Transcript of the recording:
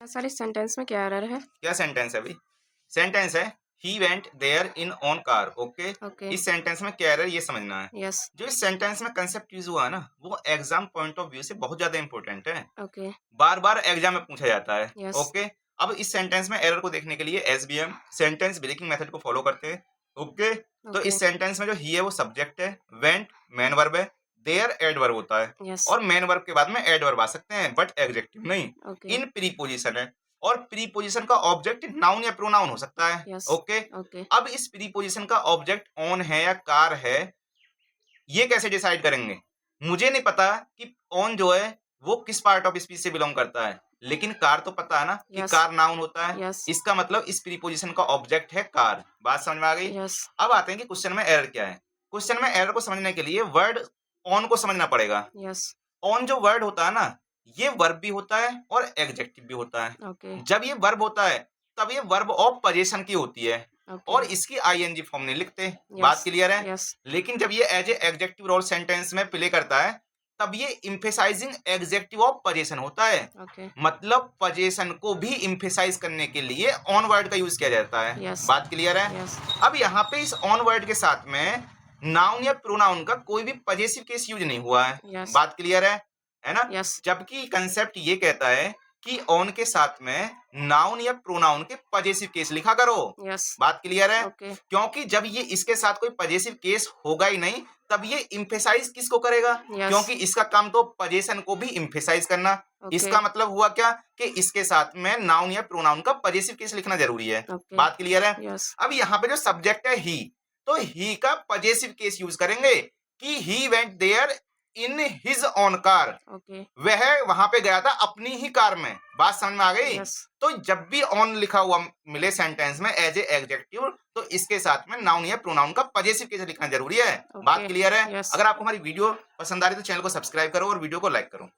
Sir इस sentence में क्या एरर है? क्या सेंटेंस है भाई? सेंटेंस है he went there in on car. Okay, okay. इस सेंटेंस में क्या एरर ये समझना है। यस। जो इस सेंटेंस में कंसेप्ट यूज हुआ है ना, वो एग्जाम पॉइंट ऑफ व्यू से बहुत ज्यादा इंपॉर्टेंट है। ओके। बार बार एग्जाम में पूछा जाता है। यस। ओके, अब इस सेंटेंस में एरर को देखने के लिए एसबीएम सेंटेंस ब्रेकिंग मेथड को फॉलो करते हैं। ओके, तो ओके। इस सेंटेंस में जो ही है वो सब्जेक्ट है, वेंट मेन वर्ब है, देयर एडवर्ब होता है यस। और मेन वर्ब के बाद में एडवर्ब आ सकते हैं बट एडजेक्टिव नहीं। ओके। इन प्रीपोजिशन है और प्रीपोजिशन का ऑब्जेक्ट नाउन या प्रोनाउन हो सकता है। यस। Okay, okay. अब इस प्रीपोजिशन का ऑब्जेक्ट ऑन है या कार है, ये कैसे डिसाइड करेंगे? मुझे नहीं पता कि ऑन जो है वो किस पार्ट ऑफ स्पीच से बिलोंग करता है, लेकिन कार तो पता है ना कि यस। कार नाउन होता है। यस। इसका मतलब इस प्रीपोजिशन का ऑब्जेक्ट है कार। बात समझ में आ गई? यस। अब आते हैं कि क्वेश्चन में एरर क्या है। क्वेश्चन में एरर को समझने के लिए वर्ड ऑन को समझना पड़ेगा। यस। ऑन जो वर्ड होता है ना, ये वर्ब भी होता है और एडजेक्टिव भी होता है। ओके। जब ये वर्ब होता है तब ये वर्ब ऑफ पोजीशन की होती है ओके। और इसकी आईएनजी फॉर्म नहीं लिखते। बात यस। क्लियर है? यस। लेकिन जब ये as a adjective role sentence में प्ले करता है तब ये इम्फेसाइजिंग एडजेक्टिव ऑफ पोजीशन होता है। ओके। मतलब पोजीशन को भी इम्फेसाइज करने के लिए ऑन वर्ड का यूज किया जाता है। यस। बात क्लियर है? यस। अब यहाँ पे इस ऑन वर्ड के साथ में नाउन या प्रोनाउन का कोई भी पजेसिव केस यूज नहीं हुआ है। यस। बात क्लियर है ना? यस। जबकि कंसेप्ट ये कहता है कि ऑन के साथ में नाउन या प्रोनाउन के पजेसिव केस लिखा करो। यस। बात क्लियर है? ओके। क्योंकि जब ये इसके साथ कोई पजेसिव केस होगा ही नहीं तब ये इम्फेसाइज किसको करेगा? यस। क्योंकि इसका काम तो पजेशन को भी इम्फेसाइज करना। ओके। इसका मतलब हुआ क्या कि इसके साथ में नाउन या प्रोनाउन का पजेसिव केस लिखना जरूरी है। ओके। बात क्लियर है? यस। अब यहाँ पे जो सब्जेक्ट है ही, तो ही का पजेसिव केस यूज करेंगे कि he went there in his own car. Okay. वह वहां पे गया था अपनी ही कार में। बात समझ में आ गई? यस। तो जब भी ऑन लिखा हुआ मिले सेंटेंस में एज ए एडजेक्टिव, तो इसके साथ में नाउन या प्रोनाउन का पजेसिव केस लिखना जरूरी है। बात ओके। क्लियर है? यस। अगर आपको हमारी वीडियो पसंद आ रही है तो चैनल को सब्सक्राइब करो और वीडियो को लाइक करो।